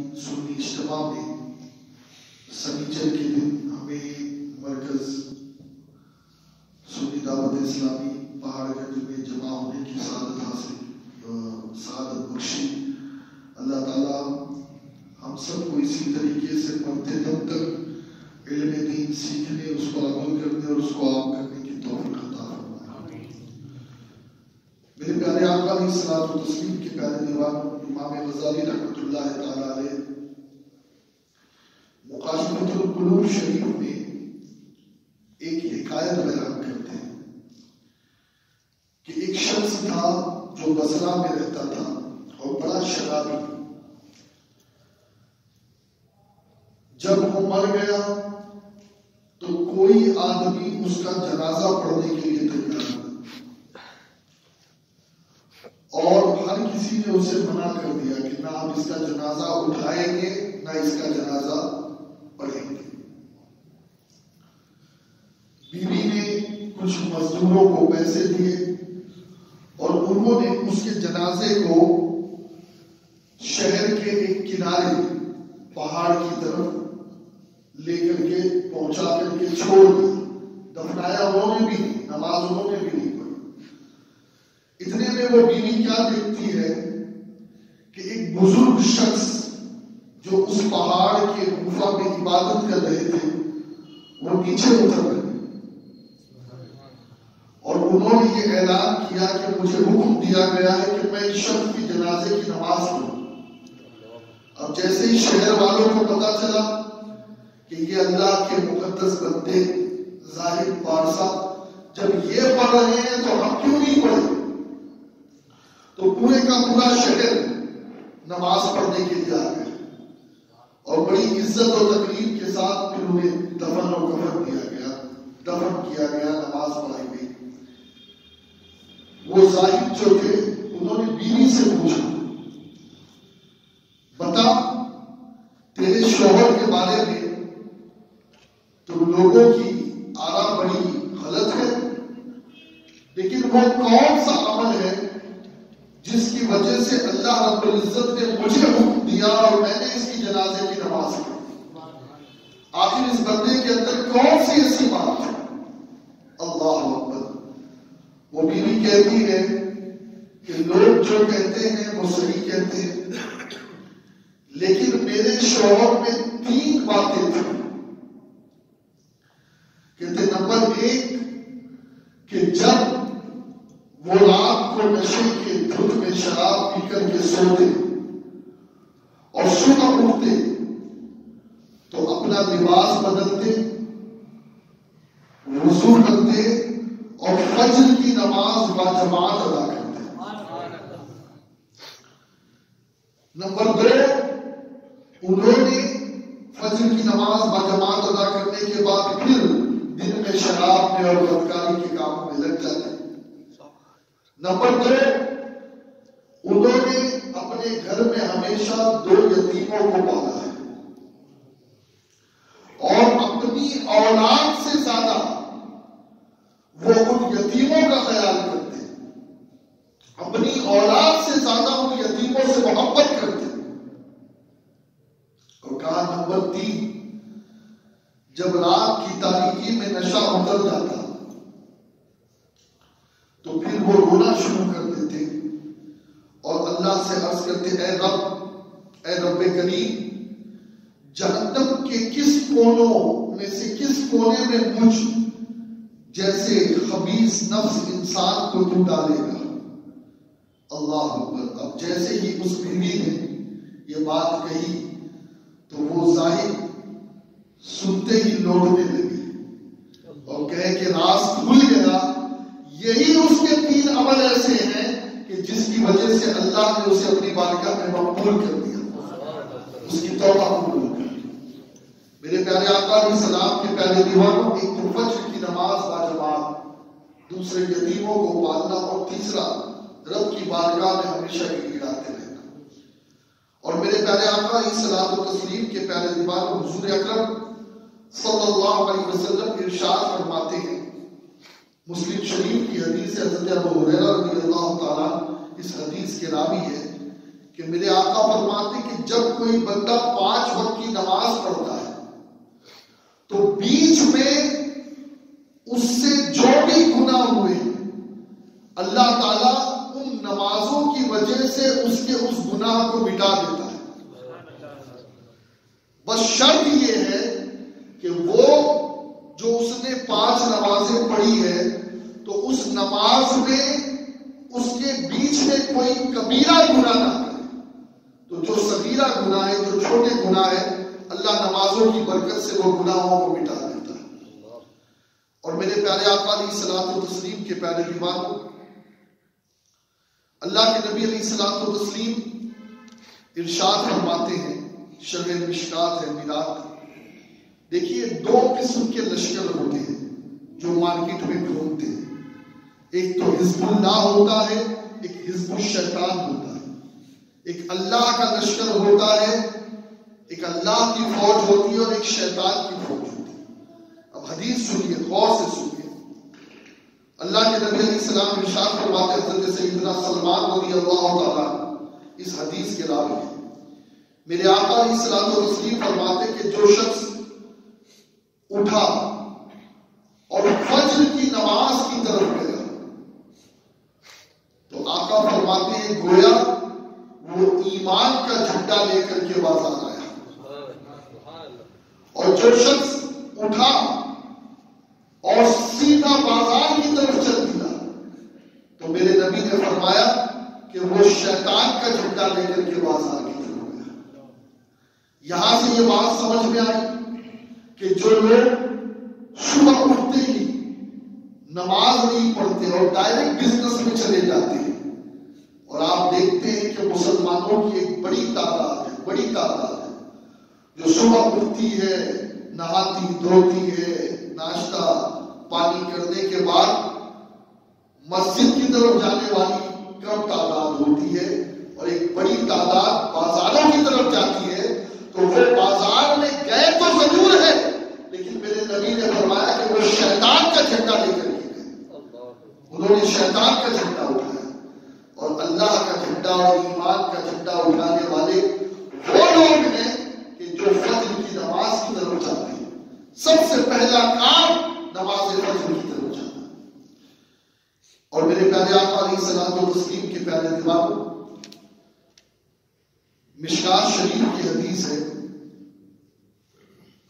سنی اجتماع میں سنیچر کے دن ہمیں مرکز سنی دعوت اسلامی پہاڑ گنج میں جمع ہونے کی سعادت بخشی۔ اللہ تعالیٰ ہم سب کو اسی طریقے سے پڑھتے دم تک علم دین سیکھنے، اس پر عمل کرنے اور اس کو عام کرنے کی توفیق عطا فرمائے۔ میرے پیارے آقا علیہ الصلوۃ والتسلیم کے پیارے دیوان امام غزالی رحمۃ اللہ تعالیٰ علیہ مقاشفۃ القلوب شریف میں ایک حکایت بیان کرتے ہیں کہ ایک شخص تھا جو بصرہ میں رہتا تھا اور بڑا شرابی۔ جب وہ مر گیا تو کوئی آدمی اس کا جنازہ پڑھنے کے لیے تیار نہیں، اور ہر کسی نے اسے منع کر دیا کہ نہ ہم اس کا جنازہ اٹھائیں گے نہ اس کا جنازہ پڑھیں گے۔ بیوی نے کچھ مزدوروں کو پیسے دیے اور انہوں نے اس کے جنازے کو شہر کے ایک کنارے پہاڑ کی طرف لے کر کے پہنچا کر کے چھوڑ دیا۔ دفنایا انہوں نے بھی نہیں، نماز انہوں نے بھی نہیں پڑھی۔ اتنے میں وہ بیوی کیا دیکھتی ہے کہ ایک بزرگ شخص جو اس پہاڑ کے گفا میں عبادت کر رہے تھے وہ نیچے اتر گئے، اور انہوں نے یہ اعلان کیا کہ مجھے حکم دیا گیا ہے کہ میں اس شخص کی جنازے کی نماز پڑھوں۔ اب جیسے ہی شہر والوں کو پتا چلا کہ یہ اللہ کے مقدس بندے ظاہر پارسا جب یہ پڑھ رہے ہیں تو ہم کیوں نہیں پڑھیں، تو پورے کا پورا شہر نماز پڑھنے کے لیے آ گئے اور بڑی عزت و تقریب کے ساتھ پھر انہیں دفن و کفن دیا گیا، دفن کیا گیا، نماز پڑھائی گئی۔ وہ زاہد جو تھے انہوں نے بیوی سے پوچھا، بتا تیرے شوہر کے بارے میں تو لوگوں کی آرا بڑی غلط ہے، لیکن وہ کون سا عمل ہے جس کی وجہ سے اللہ رب العزت نے مجھے حکم دیا اور میں نے اس کی جنازے کی نماز پڑھی؟ آخر اس بندے کے اندر کون سی ایسی بات ہے؟ اللہ اکبر۔ وہ بیوی کہتی ہے کہ لوگ جو کہتے ہیں وہ صحیح کہتے ہیں، لیکن میرے شوہر میں 3 باتیں تھیں۔ کہتے نمبر 1 کہ جب وہ رات کو نشے کے دھن میں شراب پی کر کے سوتے اور صبح اٹھتے تو اپنا لباس بدلتے، وضو کرتے اور فجر کی نماز باجماعت ادا کرتے۔ نمبر 2 انہوں نے فجر کی نماز باجماعت ادا کرنے کے بعد پھر دن میں شراب میں اور بدکاری کے کام میں لگ جاتے۔ نمبر 3 انہوں نے اپنے گھر میں ہمیشہ 2 یتیموں کو پالا ہے اور اپنی اولاد سے زیادہ وہ ان یتیموں کا خیال کرتے ہیں، اپنی اولاد سے زیادہ ان یتیموں سے محبت کرتے ہیں۔ اور کہا نمبر 3 جب رات کی تاریکی میں نشہ اتر جاتا تو پھر وہ رونا شروع کر دیتے اور اللہ سے عرض کرتے، اے رب کریم، جہنم کے کس کونوں میں سے کس کونے میں مجھ جیسے خبیث نفس انسان کو تو ڈالے گا؟ اللہ اکبر۔ اب جیسے ہی اس بیوی نے یہ بات کہی تو وہ ظاہر سنتے ہی لوٹنے لگے اور کہے کہ راز کھل گیا، یہی اس کے 3 عمل ایسے ہیں کہ جس کی وجہ سے اللہ نے اسے اپنی بارگاہ میں مقبول کر دیا، اس کی توبہ قبول کر دی۔ میرے پیارے آقا علیہ السلام کے پیارے دیوانوں، ایک تو فجر کی نماز باجماعت، دوسرے یتیموں کو پالنا، اور تیسرا رب کی بارگاہ میں ہمیشہ گڑگڑاتے رہنا۔ اور میرے پیارے آقا علیہ الصلوۃ والتسلیم کے پیارے دیوانوں، حضور اکرم صلی اللہ علیہ وسلم ارشاد فرماتے ہیں، مسلم شریف کی حدیث ہے، حضرت ابو ہریرہ رضی اللہ تعالیٰ اس حدیث کے راوی ہے کہ میرے آقا فرماتے کہ جب کوئی بندہ 5 وقت کی نماز پڑھتا ہے تو بیچ میں اس سے جو بھی گناہ ہوئے اللہ تعالیٰ ان نمازوں کی وجہ سے اس کے اس گناہ کو مٹا دیتا ہے. بس شرط یہ ہے کہ وہ جو اس نے 5 نمازیں پڑھی ہے تو اس نماز میں اس کے بیچ میں کوئی کبیرہ گناہ نہ کرے. تو جو صغیرہ گناہ ہے، جو چھوٹے گناہ ہے، اللہ نمازوں کی برکت سے وہ گناہوں کو مٹا دیتا ہے. اور میرے پیارے آقا علیہ الصلوۃ والتسلیم کے پیارے دیوانوں، اللہ کے نبی علیہ الصلوۃ والتسلیم ارشاد فرماتے ہیں، شرح مشکات ہے میرات، دیکھیے 2 قسم کے لشکر ہوتے ہیں جو مارکیٹ میں گھومتے ہیں. ایک تو حزب اللہ ہوتا ہے، ایک حزب الشیطان ہوتا ہے. ایک اللہ کا لشکر ہوتا ہے، ایک اللہ کی فوج ہوتی ہے، اور ایک شیطان کی فوج ہوتی ہے. اب حدیث سنیے، غور سے سنیے. اللہ کے نبی علیہ السلام ارشاد فرماتے، حضرت سیدنا سلمان رضی اللہ تعالیٰ اس حدیث کے راوی ہیں. میرے آقا علیہ الصلوۃ والتسلیم فرماتے کہ جو شخص اٹھا اور فجر کی نماز کی طرف گیا تو آقا فرماتے ہیں گویا وہ ایمان کا جھنڈا لے کر کے بازار آیا. اور جو شخص اٹھا اور سیدھا بازار کی طرف چل دیا تو میرے نبی نے فرمایا کہ وہ شیطان کا جھنڈا لے کر کے بازار کی طرف گیا. یہاں سے یہ بات سمجھ میں آئی کہ جو لوگ صبح اٹھتے ہی نماز نہیں پڑھتے اور ڈائریکٹ بزنس میں چلے جاتے ہیں، اور آپ دیکھتے ہیں کہ مسلمانوں کی ایک بڑی تعداد ہے جو صبح اٹھتی ہے، نہاتی دھوتی ہے، ناشتہ پانی کرنے کے بعد مسجد کی طرف جانے والی کم تعداد ہوتی ہے، اور ایک بڑی تعداد بازاروں کی طرف جاتی ہے. تو وہ بازار میں گئے تو ضرور ہے، لیکن میرے نبی نے فرمایا کہ وہ شیطان کا جھنڈا لے کر کے گئے. انہوں نے شیطان کا جھنڈا اٹھایا. اور اللہ کا جھنڈا اور ایمان کا جھنڈا اٹھانے والے وہ لوگ ہیں کہ جو فجر کی نماز کی طرف جاتے ہیں. سب سے پہلا کام نماز فجر کی طرف جانا. اور میرے پیارے آقا علیہ الصلوۃ والتسلیم کے پیارے دیوانوں، مشکات شریف کی حدیث ہے،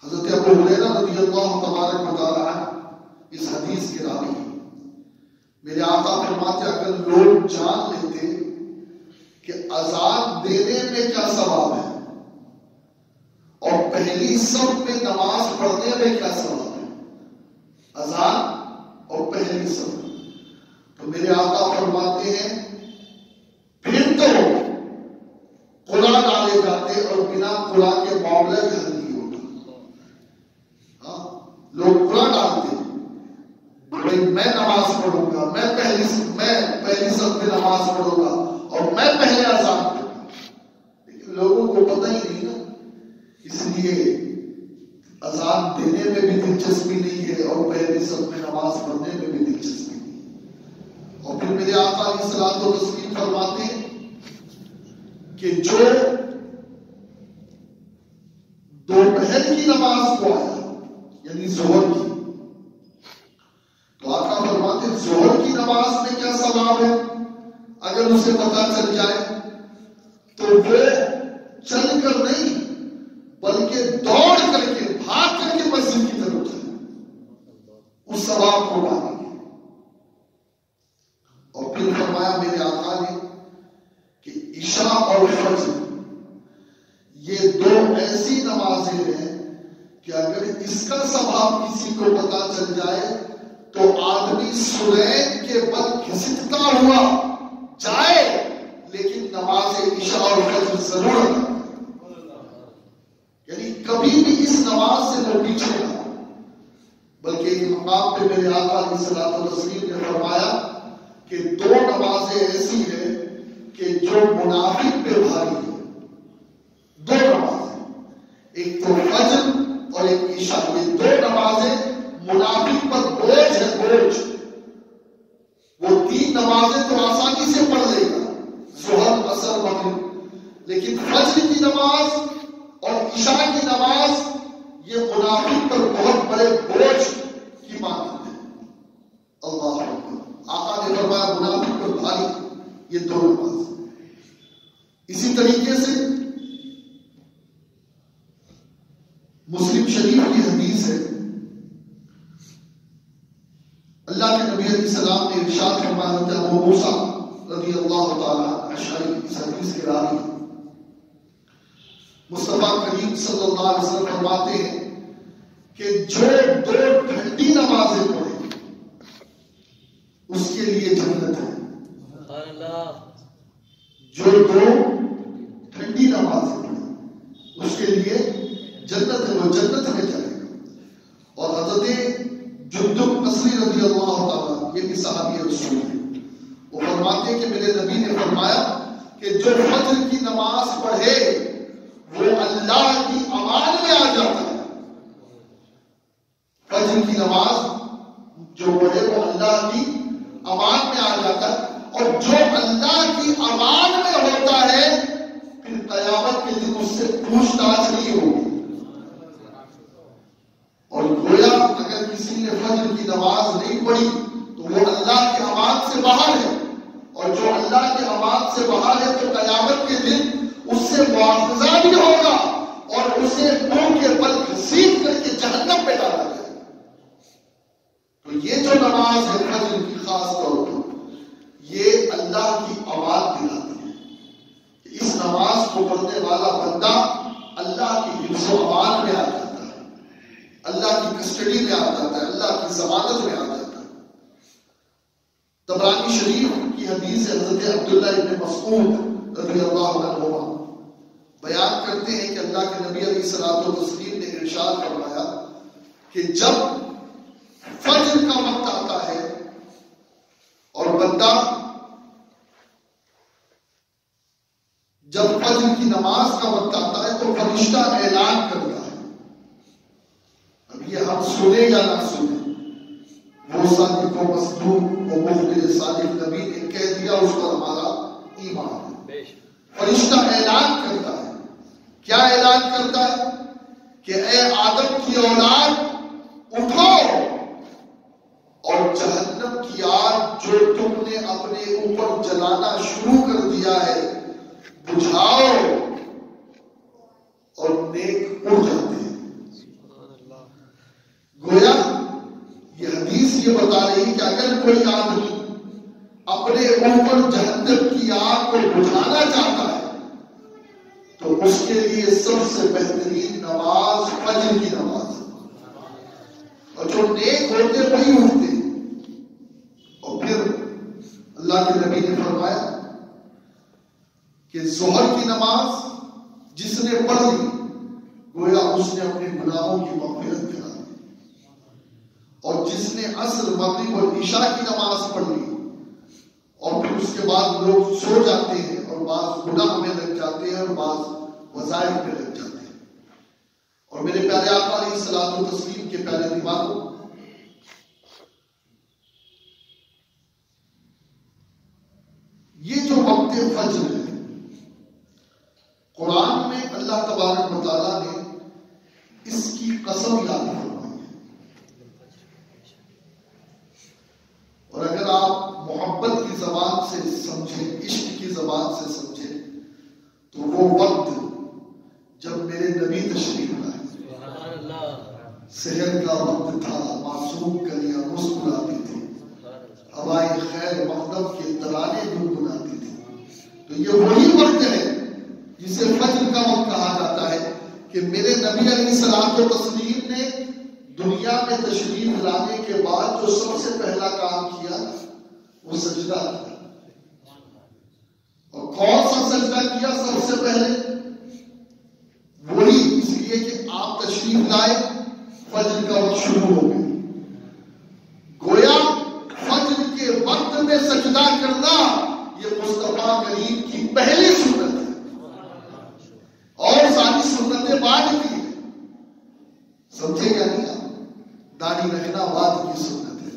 حضرت ابو ہریرہ رضی اللہ تبارک و تعالی عنہ اس حدیث کے راوی ہیں. میرے آقا فرماتے اگر لوگ جان لیتے کہ اذان دینے میں کیا ثواب ہے اور پہلی صف میں نماز پڑھنے میں کیا ثواب ہے، اذان اور پہلی صف، تو میرے آقا فرماتے ہیں پھر تو قرآن ڈالے جاتے اور بنا قرآن کے معاملہ حل نہیں ہوتا. ہاں، لوگ قرآن ڈالتے میں نماز پڑھوں گا، میں پہلی صف میں نماز پڑھوں گا اور میں پہلے اذان دوں گا، لیکن لوگوں کو پتہ ہی نہیں نا. اس لیے اذان دینے میں بھی دلچسپی نہیں ہے اور پہلی صف میں نماز پڑھنے میں بھی دلچسپی نہیں ہے. اور پھر میرے آقا علیہ الصلوۃ والتسلیم فرماتے ہیں کہ جو دوپہر کی نماز کو آیا یعنی ظہر کی، تو آقا فرماتے ہیں ظہر کی نماز میں کیا ثواب ہے. اگر اسے پتا چل جائے تو وہ چل کر نہیں بلکہ دوڑ کر کے بھاگ کر کے مسجد کی طرف جائے، اس ثواب کو پائیں گے. اور پھر فرمایا میرے آقا نے کہ عشاء اور فجر یہ 2 ایسی نمازیں ہیں کہ اگر اس کا ثواب کسی کو پتا چل جائے تو آدمی سرین کے بل گھسٹتا ہوا جائے لیکن نماز عشاء اور فجر ضرور ادا کرے. یعنی کبھی بھی اس نماز سے نہ پیچھے نہ، بلکہ ایک مقام پہ میرے آقا علیہ الصلوۃ والتسلیم نے فرمایا کہ 2 نمازیں ایسی ہیں کہ جو منافق پہ بھاری ہے. 2 نمازیں، ایک تو فجر اور ایک عشاء، یہ 2 نمازیں منافق پر بوجھ ہے، بوجھ. وہ 3 نمازیں تو آسانی سے پڑھ لے گا، ظہر، عصر، مغرب، لیکن فجر کی نماز اور عشاء کی نماز یہ منافق پر بہت بڑے بوجھ کی مانند ہے. اللہ اکبر. آقا نے فرمایا منافق پر بھاری یہ دو نماز. اسی طریقے سے مسلم شریف کی حدیث ہے, اللہ کے نبی علیہ السلام نے ارشاد فرمایا تھا, ابو موسیٰ رضی اللہ تعالی اشعری اس حدیث کے راوی مصطفیٰ کریم صلی اللہ علیہ وسلم فرماتے ہیں کہ جو دو ٹھنڈی نمازیں پڑھے اس کے لیے جنت ہے. جو دو ٹھنڈی نمازیں پڑھے اس کے لیے جنت ہے, وہ جنت میں جائے گا. اور حضرت جندب بصری رضی اللہ تعالیٰ یہ بھی صحابی رسول ہے, وہ فرماتے ہیں کہ میرے نبی نے فرمایا کہ جو فجر کی نماز پڑھے وہ اللہ کی امان میں آ جاتا ہے. فجر کی نماز جو پڑھے وہ اللہ کی امان میں آ جاتا ہے, اور جو اللہ کی امان میں ہوتا ہے پھر قیامت کے دن اس سے پوچھ تاچھ نہیں ہوگی. اور گویا اگر کسی نے فجر کی نماز نہیں پڑھی تو وہ اللہ کے امان سے باہر ہے, اور جو اللہ کے امان سے باہر ہے تو قیامت کے دن اس سے مواخذہ بھی ہوگا اور اسے منہ کے بل گھسیٹ کر کے جہنم پہ ڈالا جائے گا. تو یہ جو نماز ہے فجر کی خاص طور پر یہ اللہ کی امان دلاتی ہے. اس نماز کو پڑھنے والا بندہ اللہ کی حفظ و امان میں آ جاتا ہے, اللہ کی کسٹڈی میں آ جاتا ہے, اللہ کی ضمانت میں آ جاتا ہے. طبرانی شریف کی حدیث ہے, حضرت عبداللہ ابن مسعود رضی اللہ عنہ بیان کرتے ہیں کہ اللہ کے نبی علیہ الصلوۃ والتسلیم نے ارشاد فرمایا کہ جب فجر کا وقت آتا ہے اور بندہ جب فجر کی نماز کا وقت آتا ہے تو فرشتہ اعلان کرتا ہے. اب یہ ہم سنے یا نہ سنے, وہ صادق و مصدوق و مخبر صادق نبی نے کہہ دیا اس پر ہمارا ایمان ہے. فرشتہ اعلان کرتا ہے. کیا اعلان کرتا ہے کہ اے آدم کی اولاد اٹھو اور جہنم کی آگ جو تم نے اپنے اوپر جلانا شروع کر دیا ہے بجھاؤ, اور نیک اڑ جاتے ہیں. گویا یہ حدیث یہ بتا رہی کہ اگر کوئی آدمی اپنے اوپر جہنم کی آگ کو بجھانا چاہتا ہے تو اس کے لیے سب سے بہترین نماز فجر کی نماز ہے, اور جو نیک ہوتے وہی اٹھتے. اور پھر اللہ کے نبی نے فرمایا کہ ظہر کی نماز جس نے پڑھ لی گویا اس نے اپنے گناہوں کی مغفرت کرا دی, اور جس نے عصر مغرب اور عشاء کی نماز پڑھ لی اور پھر اس کے بعد لوگ سو جاتے ہیں اور بعض گناہ میں لگ جاتے ہیں اور بعض وظائف میں لگ جاتے ہیں. اور میرے پیارے آقا علیہ الصلوۃ والتسلیم کے پیارے دیوانوں, یہ جو وقت فجر ہے قرآن میں اللہ تبارک و تعالیٰ نے اس کی قسم یاد فرمائی ہے. اور اگر آپ محبت کی زبان سے سمجھیں, عشق کی زبان سے سمجھیں, تو وہ وقت جب میرے نبی تشریف لائے, سحر کا وقت تھا, معصوم کلیاں مسکراتی تھی, ہوائیں خیر مقدم کے ترانے گنگناتی تھی. تو یہ وہی وقت ہے جسے فجر کا وقت کہا جاتا ہے کہ میرے نبی علیہ الصلوۃ والتسلیم نے دنیا میں تشریف لانے کے بعد جو سب سے پہلا کام کیا وہ سجدہ کیا. اور کون سا سجدہ کیا سب سے پہلے؟ وہی, اس لیے کہ آپ تشریف لائے فجر کا وقت شروع ہو گیا. گویا فجر کے وقت میں سجدہ کرنا یہ مصطفیٰ کریم کی پہلی سنت ہے, اور ساری سنتیں بعد کی ہے. سمجھے کیا نہیں آپ؟ داڑھی رکھنا بعد کی سنت ہے,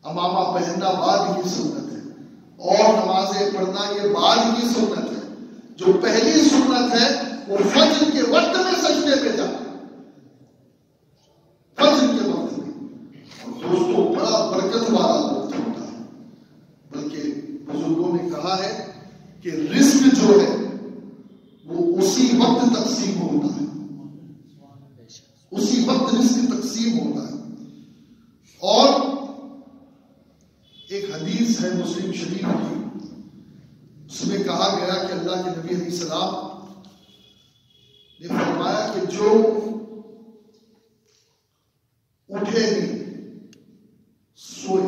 امامہ پہننا بعد کی سنت ہے, اور نمازیں پڑھنا یہ بعد کی سنت ہے. جو پہلی سنت ہے وہ فجر کے وقت میں سجدے میں جانا، فجر کے وقت میں. اور دوستوں بڑا برکت والا وقت ہوتا ہے، بلکہ بزرگوں نے کہا ہے کہ رزق جو ہے وہ اسی وقت تقسیم ہوتا ہے، اسی وقت رزق تقسیم ہوتا ہے. اور ایک حدیث ہے مسلم شریف کی، اس میں کہا گیا کہ اللہ کے نبی علیہ السلام نے فرمایا کہ جو اٹھے نہیں، سوئے،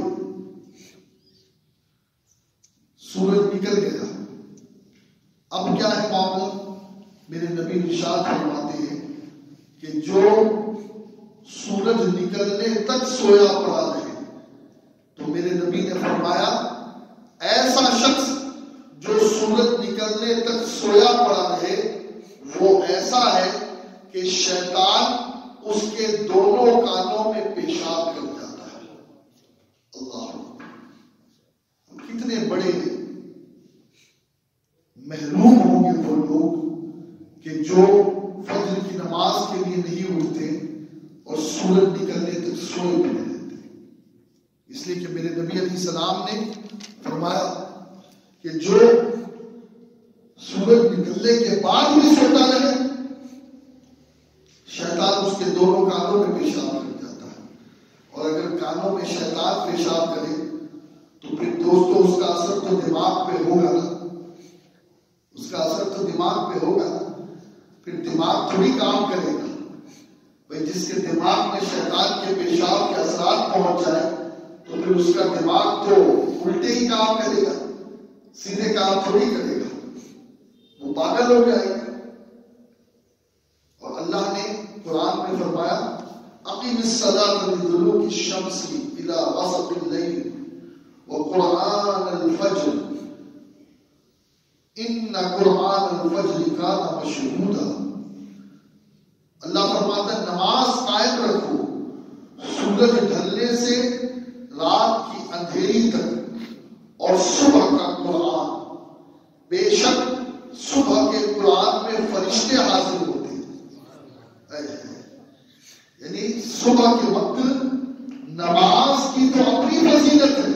سورج نکل گیا، اب کیا ہے معاملہ؟ میرے نبی ارشاد فرماتے ہیں کہ جو سورج نکلنے تک سویا پڑا رہے، تو میرے نبی نے فرمایا ایسا شخص جو سورج نکلنے تک سویا پڑا رہے وہ ایسا ہے کہ شیطان اس کے دونوں کانوں میں پیشاب کر جاتا ہے. اللہ، کتنے بڑے محروم ہوں گے وہ لوگ کہ جو فجر کی نماز کے لیے نہیں اٹھتے اور سورج نکلنے تک سوئے پڑے رہتے. اس لیے کہ میرے نبی علیہ السلام نے فرمایا کہ جو سورج نکلنے کے بعد بھی سوتا رہے شیطان اس کے دونوں کانوں میں پیشاب کر جاتا ہے. اور اگر کانوں میں شیطان پیشاب کرے تو پھر دوستوں اس کا اثر تو دماغ پہ ہوگا نا، اس کا اثر تو دماغ پہ ہوگا نا. پھر دماغ تھوڑی کام کرے گا بھائی، جس کے دماغ میں شیطان کے پیشاب کے اثرات پہنچ جائے تو پھر اس کا دماغ تو الٹے ہی کام کرے گا، سیدھے کام تھوڑی کرے گا، وہ پاگل ہو جائے گا. اور اللہ نے قرآن میں فرمایا اقیم الصلاۃ لدلوک الشمس الی غسق اللیل وقرآن الفجر ان قرآن الفجر کان مشہودا. اللہ فرماتا ہے نماز قائم رکھو سورج ڈھلنے سے رات کی اندھیری تک، اور صبح کا قرآن، بے شک صبح کے قرآن میں فرشتے حاضر ہوتے ہیں. یعنی صبح کے وقت نماز کی تو اپنی فضیلت ہے،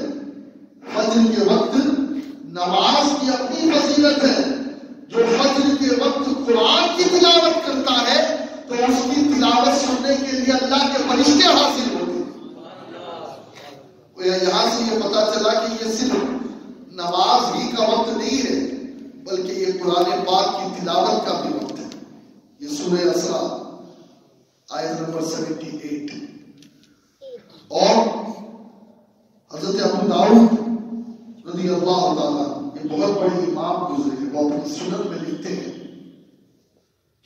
فجر کے وقت نماز کی اپنی فضیلت ہے. جو فجر کے وقت قرآن کی تلاوت کرتا ہے تو اس کی تلاوت سننے کے لیے اللہ کے فرشتے حاضر ہوتے ہیں. یہاں سے یہ پتا چلا کہ یہ صرف نماز ہی کا وقت نہیں ہے بلکہ یہ قرآن پاک کی تلاوت کا بھی وقت ہے. یہ سورہ اسراء آیت نمبر 78. اور حضرت ابو داؤد رضی اللہ تعالیٰ، یہ بہت بڑے امام گزرے ہیں، وہ اپنی سنت میں لکھتے ہیں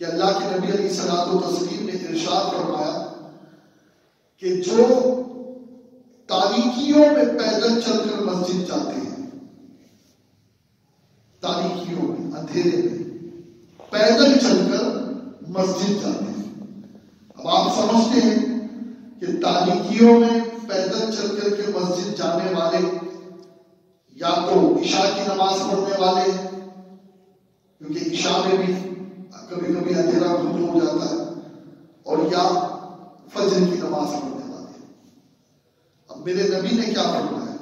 کہ اللہ کے نبی علیہ الصلوۃ والتسلیم نے ارشاد فرمایا کہ جو تاریکیوں میں پیدل چل کر مسجد جاتے ہیں، تاریکیوں میں، اندھیرے میں پیدل چل کر مسجد جاتے ہیں. اب آپ سمجھتے ہیں کہ تاریکیوں میں پیدل چل کر کے مسجد جانے والے یا تو عشاء کی نماز پڑھنے والے، کیونکہ عشاء میں بھی کبھی کبھی اندھیرا غروب ہو جاتا ہے، اور یا فجر کی نماز پڑھنے والے. اب میرے نبی نے کیا فرمایا؟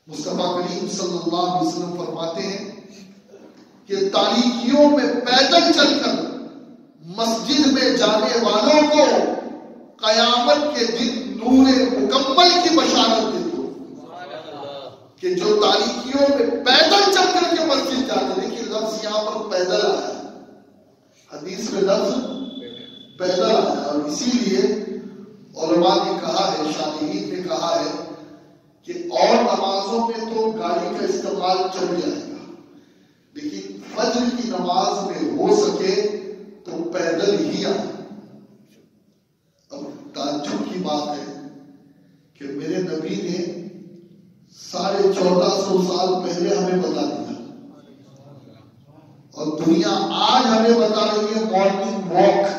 مصطفیٰ کریم صلی اللہ علیہ وسلم فرماتے ہیں کہ تاریکیوں میں پیدل چل کر مسجد میں جانے والوں کو قیامت کے دن نور مکمل کی بشارت دے دو. کہ جو تاریکیوں میں پیدل چل کر کے مسجد جاتے، دیکھیے لفظ یہاں پر پیدل آیا ہے، حدیث میں لفظ پیدل آیا ہے. اور اسی لیے علماء نے کہا ہے، شارحین نے کہا ہے کہ اور نمازوں میں تو گاڑی کا استعمال چل جائے گا، لیکن فجر کی نماز میں ہو سکے تو پیدل ہی آئے. اب تعجب کی بات ہے کہ میرے نبی نے 1450 سال پہلے ہمیں بتا دیا، اور دنیا آج ہمیں بتا رہی ہے مارننگ واک.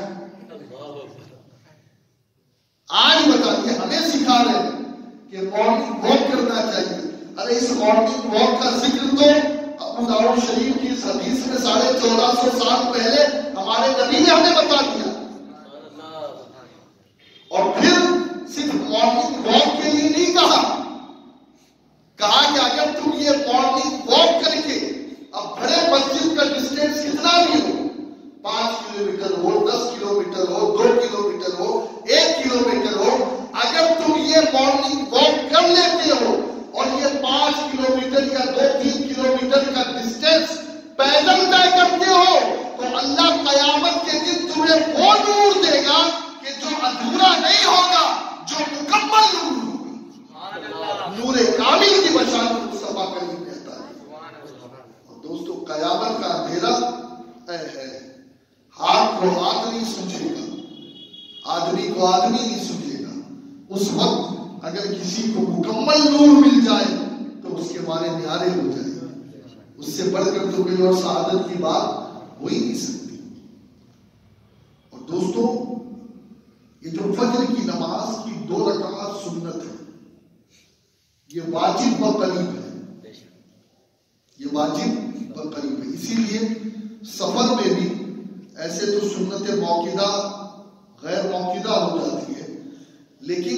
آج بتا دیا، ہمیں سکھا رہے ہیں کہ مارننگ واک کرنا چاہیے. ارے اس مارننگ واک کا ذکر تو ابو داؤد شریف کی اس حدیث میں 1450 سال پہلے ہمارے نبی نے ہمیں بتا دیا. اور پھر صرف مارننگ واک کے لیے نہیں کہا کہ اگر تم یہ مارننگ واک کر کے اب بڑے مسجد کا ڈسٹینس کتنا بھی ہو، 5 کلومیٹر ہو، 10 کلومیٹر ہو، 2 کلومیٹر ہو، 1 کلومیٹر ہو، اگر تم یہ مارننگ واک کر لیتے ہو اور یہ 5 کلومیٹر یا 2-3 کلومیٹر کا ڈسٹینس پیدل طے کرتے ہو تو اللہ قیامت کے دن تمہیں وہ نور دے گا کہ جو ادھورا نہیں ہوگا، جو مکمل نور ہوگا. نور کامل کی بشارت مصطفیٰ کریم کہتا ہے. اور دوستو قیامت کا اندھیرا ہے، ہاتھ کو ہاتھ نہیں سوچے گا، آدمی کو آدمی نہیں سوچے گا. اس وقت اگر کسی کو مکمل نور مل جائے تو اس کے معنی نیارے ہو جائے. اس سے بڑھ کر تو کوئی اور سعادت کی بات ہو ہی نہیں سکتی. اور دوستو یہ جو فجر کی نماز کی 2 رکعات سنت ہے، یہ واجب و قریب ہے، یہ واجب و قریب ہے. اسی لیے سفر میں بھی ایسے تو سنت موقدہ غیر موقدہ ہو جاتی ہے، لیکن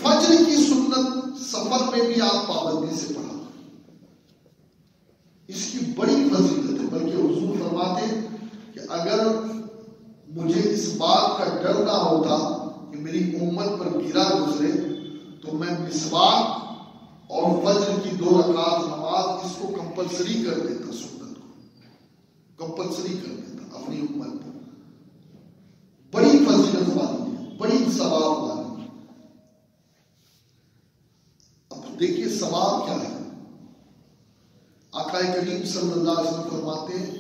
فجر کی سنت سفر میں بھی آپ پابندی سے پڑھا. اس کی بڑی فضیلت ہے. بلکہ حضور فرماتے کہ اگر مجھے اس بات کا ڈر نہ ہوتا کہ میری امت پر گرا گزرے تو میں مسواک اور فجر کی 2 رکعات نماز اس کو کمپلسری کر دیتا، سنت کو کمپلسری کر دیتا اپنی امت پر. بڑی فضیلت والی ہے، بڑی ثواب والی ہے. اب دیکھیے ثواب کیا ہے. آقا کریم صلی اللہ علیہ وسلم فرماتے ہیں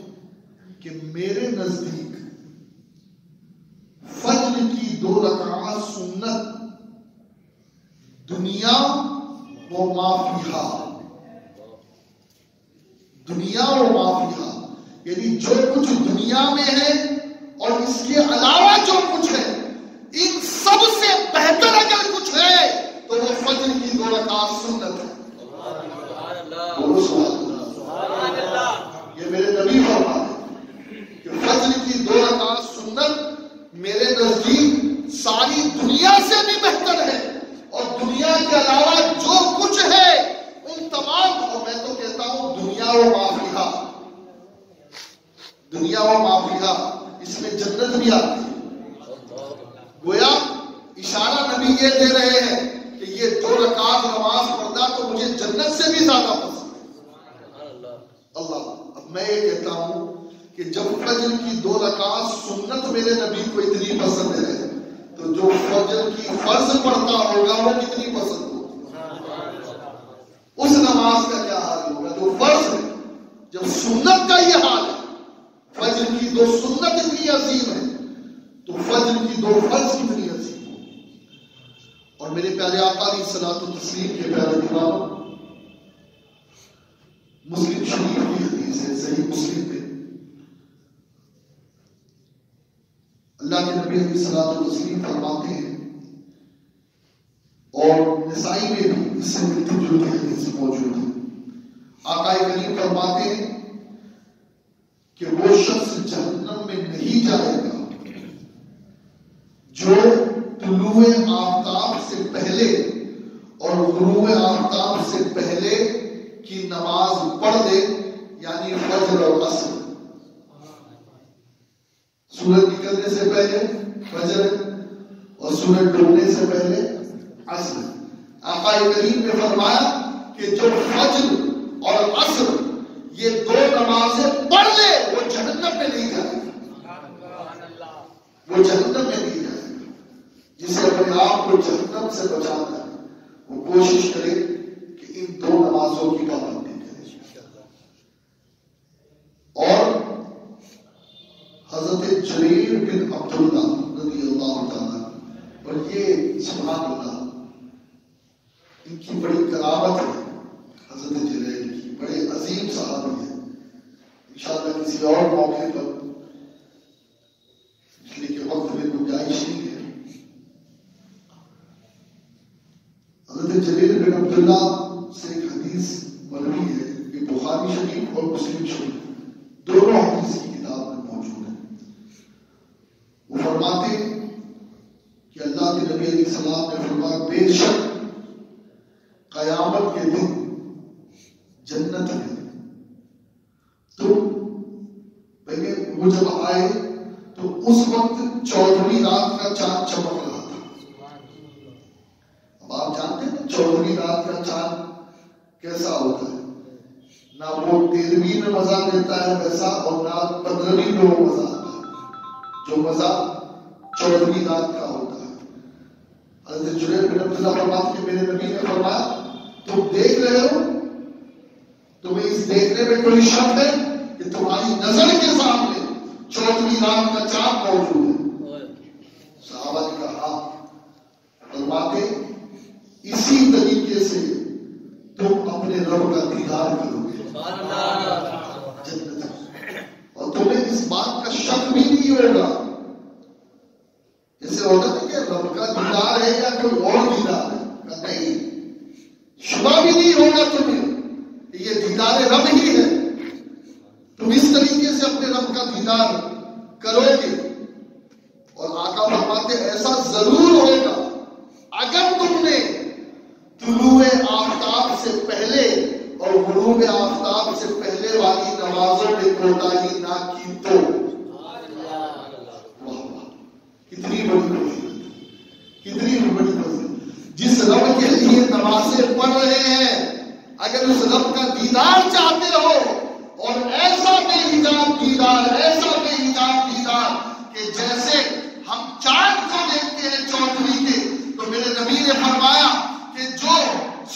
کہ میرے نزدیک فجر کی 2 رکعات سنت دنیا و ما فیہا، دنیا و ما فیہا، یعنی جو کچھ دنیا میں ہے اور اس کے علاوہ جو کچھ ہے، ان سب سے بہتر اگر کچھ ہے تو وہ فجر کی 2 رکعات سنت ہے. یہ میرے نبی فرماتے کہ فجر کی 2 رکعات سنت میرے نزدیک ساری دنیا سے بھی بہتر ہے، اور دنیا کے علاوہ جو کچھ ہے ان تمام کو میں تو کہتا ہوں دنیا و ما فیہا، دنیا و ما فیہا، اس میں جنت بھی آتی ہے. گویا اشارہ نبی یہ دے رہے ہیں کہ یہ 2 رکعات نماز پڑھنا تو مجھے جنت سے بھی زیادہ پسند ہے. اللہ، اب میں یہ کہتا ہوں کہ جب فجر کی 2 رکعات سنت میرے نبی کو اتنی پسند ہے تو جو فجر کی فرض پڑھتا ہوگا وہ کتنی پسند ہوگی. اس نماز کا کیا حال ہوگا جو فرض ہے. جب سنت کا یہ حال ہے، فجر کی 2 سنت اتنی عظیم ہے تو فجر کی 2 فرض کتنی عظیم ہو. اور میرے پیارے آقا علیہ الصلوۃ والتسلیم کے پیارے دیوانوں، مسلم شریف کی حدیث ہے، صحیح مسلم میں اللہ کے نبی علیہ الصلوۃ والتسلیم فرماتے ہیں، اور نسائی میں بھی اس سے ملتی جلتی حدیث موجود ہے. آقا کریم فرماتے ہیں کہ وہ شخص جہنم میں نہیں جائے گا جو طلوع آفتاب سے پہلے اور غروب آفتاب سے پہلے کی نماز پڑھ دے، یعنی فجر اور عصر. سورج نکلنے سے پہلے فجر اور سورج ڈوبنے سے پہلے عصر. آقا کریم نے فرمایا کہ جو فجر اور عصر یہ 2 نمازیں پڑھ لے وہ جہنم میں نہیں جائے گا، وہ جہنم میں نہیں جائے گا. جسے اپنے آپ کو جہنم سے بچانا ہے وہ کوشش کرے کہ ان 2 نمازوں کی پابندی کرے. اور حضرت جریر بن عبداللہ رضی اللہ تعالیٰ، اور یہ سبحان اللہ ان کی بڑی کرامت ہے، حضرت جریر کی بڑے عظیم صحابی ہیں. انشاءاللہ کسی اور موقع پر، اس لیے کہ وقت میں گنجائش نہیں ہے، حضرت جریر بن عبداللہ سے ایک حدیث مروی ہے کہ بخاری شریف اور نبی علیہ السلام نے فرمایا بے شک قیامت کے دن جنت میں تم پہلے وہ جب آئے تو اس وقت 14ویں رات کا چاند چمک رہا تھا. اب آپ جانتے ہیں 14ویں رات کا چاند کیسا ہوتا ہے؟ نہ وہ 13ویں میں مزہ دیتا ہے ویسا، اور نہ 15ویں میں وہ مزہ آتا ہے جو مزہ 14ویں رات کا ہوتا ہے. حضرت جریر بن عبداللہ فرماتے کہ میرے نبی نے فرمایا تم دیکھ رہے ہو، تمہیں اس دیکھنے میں کوئی شک ہے کہ تمہاری نظر کے سامنے 14ویں رات کا چاند موجود ہے؟ صحابہ نے کہا. فرماتے اسی طریقے سے تم اپنے رب کا دیدار کرو گے جنت، اور تمہیں اس بات کا شک بھی نہیں ہوگا. جیسے ہوتا ہے کہ رب کا دیدار ہے یا کوئی اور دیدار ہے، نہیں، شبہ بھی نہیں ہوگا تمہیں کہ یہ دیدار رب ہی ہے. تم اس طریقے سے اپنے رب کا دیدار کرو گے. اور آقا فرماتے ایسا ضرور ہوگا اگر تم نے طلوع آفتاب سے پہلے اور غروب آفتاب سے پہلے والی نمازوں میں کوتاہی نہ کی تو. کتنی بڑی فضیلت، کتنی بڑی فضیلت. جس رب کے لیے نمازیں پڑھ رہے ہیں، اگر اس رب کا دیدار چاہتے ہو، اور ایسا بے حجاب دیدار، ایسا بے حجاب دیدار کہ جیسے ہم چاند کو دیکھتے ہیں 14ویں کے، تو میرے نبی نے فرمایا کہ جو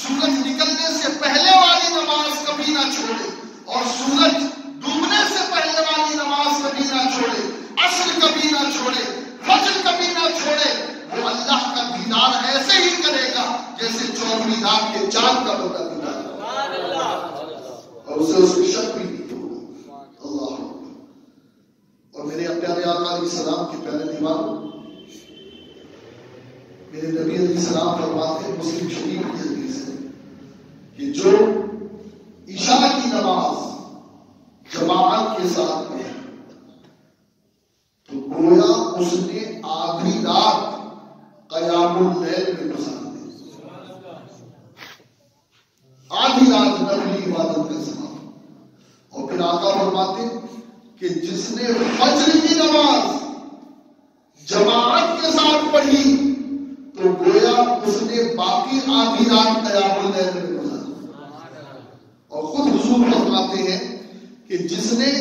سورج نکلنے سے پہلے والی نماز کبھی نہ چھوڑے، اور سورج ڈوبنے سے پہلے والی نماز کبھی نہ چھوڑے، عصر کبھی نہ چھوڑے، فجر کبھی نہ چھوڑے، وہ اللہ کا دیدار ایسے ہی کرے گا جیسے 14ویں رات کے چاند کا ہوگا دیدار، اور اسے اس کی شک بھی نہیں ہوگا. اللہ. اور میرے پیارے آقا علیہ السلام کے پیارے دیوانوں، میرے نبی علیہ السلام فرماتے ہیں مسلم شریف کی حدیث ہے کہ جو عشاء کی نماز جماعت کے ساتھ پڑھے تو گویا اس نے آدھی رات قیام اللیل میں گزار دی. آدھی رات نفلی عبادت کا سماعت. اور پھر آقا فرماتے کہ جس نے فجر کی نماز جماعت کے ساتھ پڑھی تو گویا اس نے باقی آدھی رات قیام اللیل میں گزاری. اور خود حضور فرماتے ہیں کہ جس نے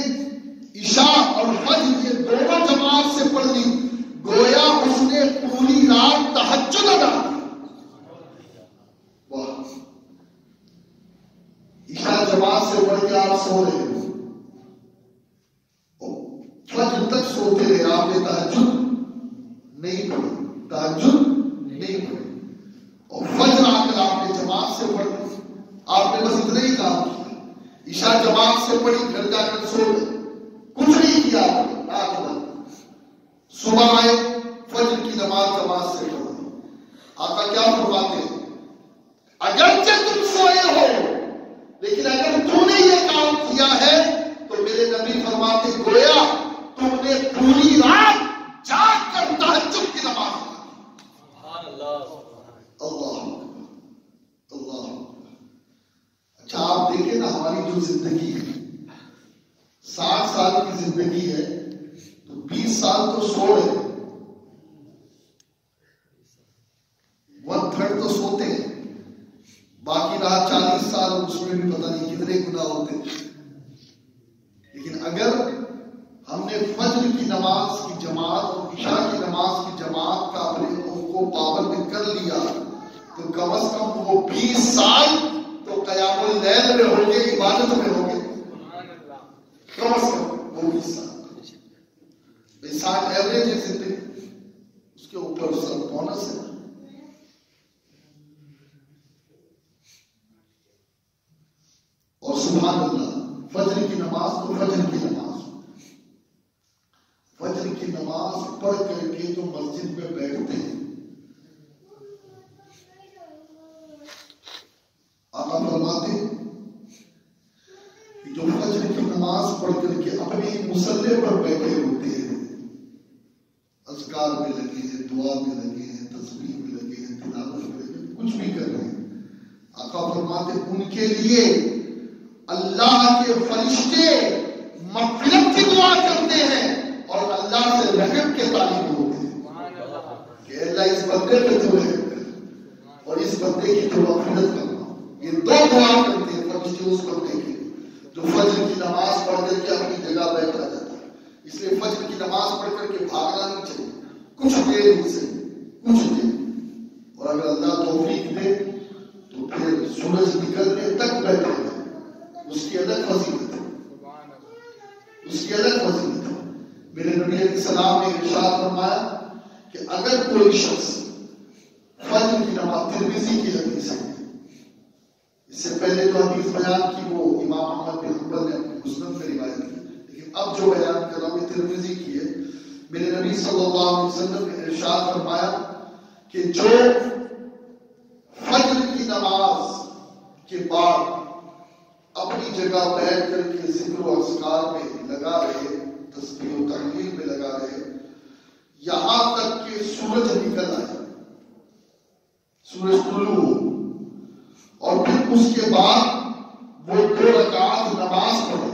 عشاء اور فجر یہ دونوں جماعت سے پڑھ لی گویا اس نے پوری رات تہجد ادا کی. واہ. عشاء جماعت سے پڑھ کے آپ سو رہے ہو، فجر تک سوتے رہے، آپ نے تہجد نہیں پڑھی، تہجد نہیں پڑھی، اور فجر آ کر آپ نے جماعت سے پڑھ لی. آپ نے بس اتنا ہی کام کیا. عشاء جماعت سے پڑھی، گھر جا کر سو گئے، کچھ نہیں کیا. رات بھر صبح آئے، فجر کی نماز جماعت سے پڑھی. آقا کیا فرماتے ہیں؟ اگرچہ تم سوئے ہو لیکن اگر تم نے یہ کام کیا ہے تو میرے نبی فرماتے گویا تم نے پوری رات جاگ کر تہجد کی نماز پڑھی. اللہ اللہ. اچھا آپ دیکھیں نا، ہماری جو زندگی ہے 60 سال کی زندگی ہے تو 20 سال تو سو رہے، 1/3 تو سوتے ہیں، باقی رہا 40 سال، اس میں بھی پتہ نہیں کتنے گناہ ہوتے. لیکن اگر ہم نے فجر کی نماز کی جماعت اور عشاء کی نماز کی جماعت کا اپنے کو پابند کر لیا تو کم از کم وہ 20 سال تو قیام اللیل میں ہوں گے، عبادت میں ہوں گے. کم از کم وہ 20 سال. 60 ایوریج ہے زندگی، اس کے اوپر سب بونس ہے. اور سبحان اللہ، فجر کی نماز تو فجر کی نماز، فجر کی نماز پڑھ کر کے جو مسجد میں بیٹھتے ہیں، آقا فرماتے کہ جو فجر کی نماز پڑھ کر کے اپنی مصلی پر بیٹھے ہوتے ہیں، اذکار میں لگے ہیں، دعا میں لگے ہیں، تسبیح میں لگے ہیں، تلاوت میں لگے ہیں، کچھ بھی کر رہے ہیں، آقا فرماتے ان کے لیے اللہ کے فرشتے مغفرت کی دعا کرتے ہیں اور اللہ سے رحم کے طالب ہوتے ہیں کہ اللہ اس بندے پہ تو رحم کر اور اس بندے کی تو مغفرت کرنا. یہ دو دعا کرتے ہیں فرشتے اس بندے کے جو فجر کی نماز پڑھ کر کے اپنی جگہ بیٹھ جاتا ہے. اس لیے فجر کی نماز پڑھ کر کے بھاگنا نہیں چاہیے، کچھ دیر ہی سے کچھ دیر، اور اگر اللہ توفیق دے تو پھر سورج نکلنے تک بیٹھے گا، اس کی الگ فضیلت ہے، اس کی الگ فضیلت ہے. میرے نبی علیہ السلام نے ارشاد فرمایا کہ اگر کوئی شخص فجر کی نماز، ترمذی کی حدیث ہے، اس سے پہلے جو حدیث بیان کی وہ امام احمد بن حنبل نے اپنی مسند میں روایت کی، لیکن اب جو بیان کر رہا ہوں یہ ترمذی کی ہے. میرے نبی صلی اللہ علیہ وسلم نے ارشاد فرمایا کہ جو فجر کی نماز کے بعد اپنی جگہ بیٹھ کر کے ذکر و اذکار میں لگا رہے، تسبیح و تحلیل میں لگا رہے یہاں تک کہ سورج نکل آئے، سورج طلوع ہو، اور پھر اس کے بعد وہ 2 رکعات نماز پڑھے،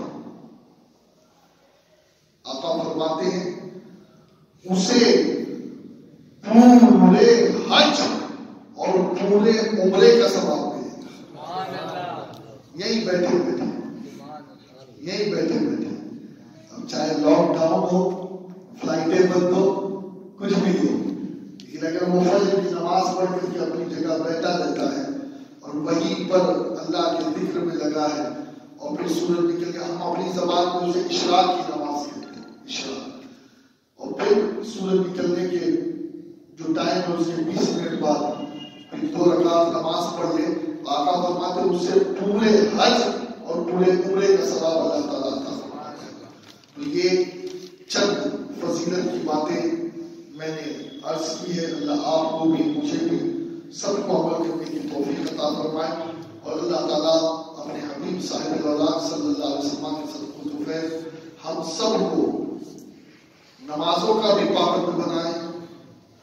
آقا فرماتے ہیں اسے پورے حج اور پورے عمرے کا ثواب ملے گا. یہی بیٹھے بیٹھے، یہی بیٹھے بیٹھے، اب چاہے لاک ڈاؤن ہو، فلائٹیں بند ہو، کچھ بھی ہو، لیکن اگر وہ فجر کی نماز پڑھ کر کے اپنی جگہ بیٹھا رہتا ہے اور وہیں پر اللہ کے ذکر میں لگا ہے اور پھر سورج نکل کے، ہم اپنی زبان میں اسے اشراق کی نماز کہتے ہیں، اشراق، اور پھر سورج نکلنے کے جو ٹائم ہے اس کے 20 منٹ بعد پھر 2 رکعت نماز پڑھ لے، آقا فرماتے ہیں اس سے پورے حج اور پورے عمرے کا ثواب اللہ تعالیٰ عطا فرماتا ہے. تو یہ چند فضیلت کی باتیں میں نے عرض کی ہے. اللہ آپ کو بھی، مجھے بھی، سب کو عمل کرنے کی توفیق عطا فرمائے، اور اللہ تعالیٰ اپنے حبیب صاحب الاولاد صلی اللہ علیہ وسلم کے صدقہ فیض ہم سب کو نمازوں کا بھی پابند بنائے،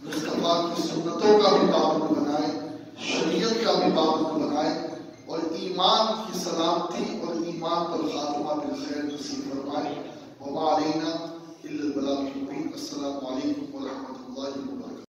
مصطفیٰ کی سنتوں کا بھی پابند بنائے، شریعت کا بھی پابند بنائے، اور ایمان کی سلامتی اور ایمان پر خاتمہ بالخیر نصیب فرمائے. وما علینا الا البلاغ المبین. السلام علیکم ورحمۃ اللہ وبرکاتہ.